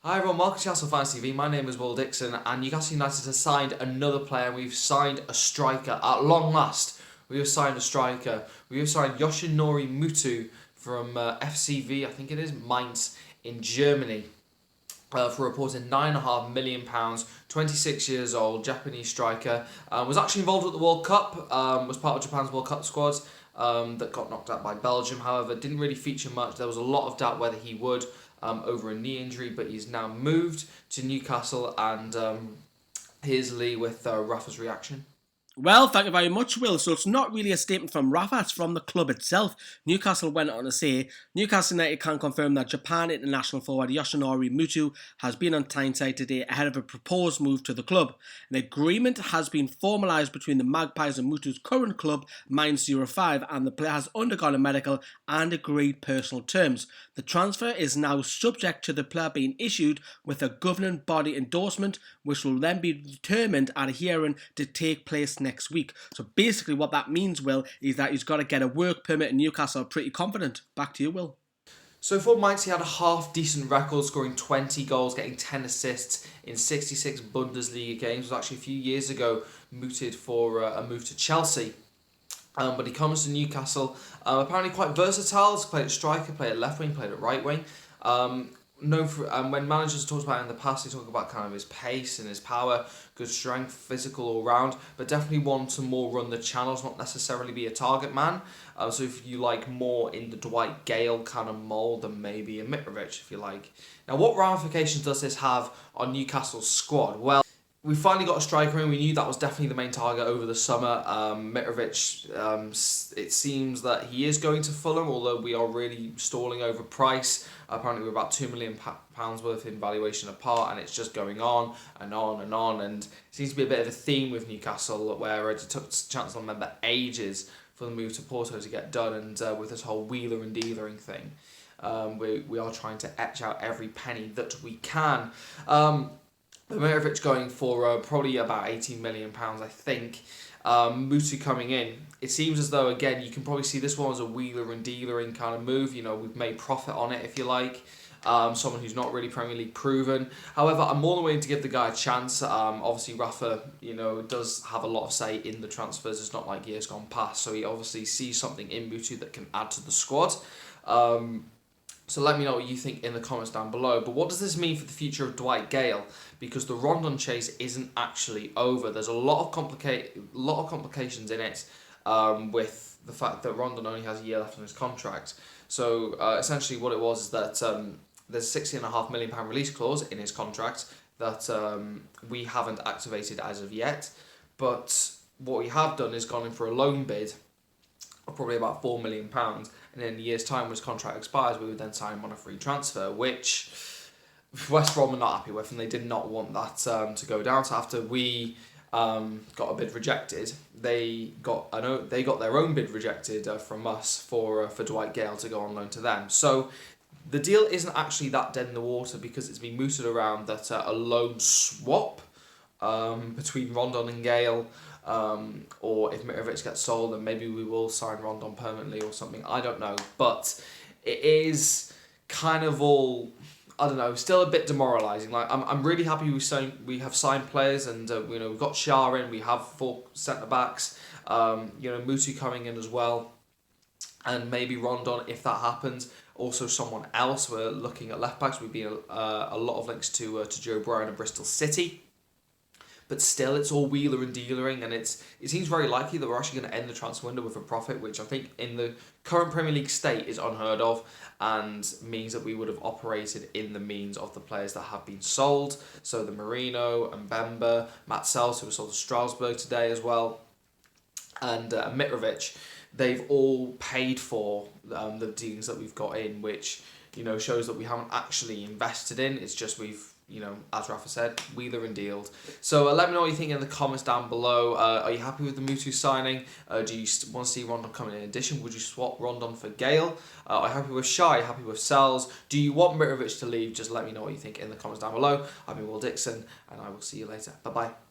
Hi everyone, welcome to Newcastle Fans TV. My name is Will Dixon and Newcastle United has signed another player. We've signed a striker at long last. We have signed a striker. We have signed Yoshinori Muto from FCV, I think it is, Mainz in Germany. For reporting £9.5 million, 26 years old, Japanese striker. Was actually involved at the World Cup, was part of Japan's World Cup squads that got knocked out by Belgium. However, didn't really feature much. There was a lot of doubt whether he would over a knee injury, but he's now moved to Newcastle. And here's Lee with Rafa's reaction. Well, thank you very much, Will. So it's not really a statement from Rafa, it's from the club itself. Newcastle went on to say, Newcastle United can confirm that Japan international forward Yoshinori Muto has been on Tyneside today ahead of a proposed move to the club. An agreement has been formalised between the Magpies and Muto's current club, Mainz 05, and the player has undergone a medical and agreed personal terms. The transfer is now subject to the player being issued with a governing body endorsement, which will then be determined at a hearing to take place next week. So basically what that means, Will, is that he's got to get a work permit in Newcastle. Pretty confident. Back to you, Will. So for Mainz, he had a half-decent record, scoring 20 goals, getting 10 assists in 66 Bundesliga games. It was actually a few years ago mooted for a move to Chelsea. But he comes to Newcastle, apparently quite versatile. He's played at striker, played at left wing, played at right wing. Known for, when managers talked about him in the past, they talk about kind of his pace and his power, good strength, physical all round, but definitely one to more run the channels, not necessarily be a target man. So if you like more in the Dwight Gale kind of mould, then maybe a Mitrovic if you like. Now, what ramifications does this have on Newcastle's squad? Well, we finally got a striker in. We knew that was definitely the main target over the summer. Mitrovic, it seems that he is going to Fulham, although we are really stalling over price. Apparently we're about £2 million worth in valuation apart, and it's just going on and on and on. And it seems to be a bit of a theme with Newcastle, where it took Chancellor member ages for the move to Porto to get done, and with this whole wheeler and dealering thing, we are trying to etch out every penny that we can. Mitrovic going for probably about £18 million, I think. Muto coming in. It seems as though, again, you can probably see this one as a wheeler and dealering kind of move. You know, we've made profit on it, if you like. Someone who's not really Premier League proven. However, I'm more than willing to give the guy a chance. Obviously, Rafa, does have a lot of say in the transfers. It's not like years gone past. So he obviously sees something in Muto that can add to the squad. So let me know what you think in the comments down below. But what does this mean for the future of Dwight Gale? Because the Rondon chase isn't actually over. There's a lot of complications in it, with the fact that Rondon only has a year left on his contract. So essentially what it was is that there's a £60.5 million release clause in his contract that we haven't activated as of yet. But what we have done is gone in for a loan bid of probably about £4 million. And in a year's time, when his contract expires, we would then sign him on a free transfer, which West Brom are not happy with, and they did not want that to go down. So after we got a bid rejected, they got their own bid rejected from us for Dwight Gale to go on loan to them. So the deal isn't actually that dead in the water, because it's been mooted around that a loan swap between Rondon and Gale, or if Mitrovic gets sold, then maybe we will sign Rondon permanently or something. I don't know, but it is kind of all, I don't know, still a bit demoralising. Like I'm really happy we have signed players, and we've got Shah in, we have 4 centre backs, Muto coming in as well, and maybe Rondon if that happens. Also someone else. We're looking at left backs. We've been a lot of links to Joe Bryan and Bristol City. But still, it's all wheeler and dealering, and it seems very likely that we're actually going to end the transfer window with a profit, which I think in the current Premier League state is unheard of, and means that we would have operated in the means of the players that have been sold. So the Marino and Bemba, Matt Sells, who was sold to Strasbourg today as well, and Mitrovic, they've all paid for the dealings that we've got in, which shows that we haven't actually invested in. It's just we've, as Rafa said, wheeler and dealed. So let me know what you think in the comments down below. Are you happy with the Muto signing? Do you want to see Rondon coming in addition? Would you swap Rondon for Gale? Are you happy with Shah? Are you happy with Sells? Do you want Mitrovic to leave? Just let me know what you think in the comments down below. I've been Will Dixon, and I will see you later. Bye-bye.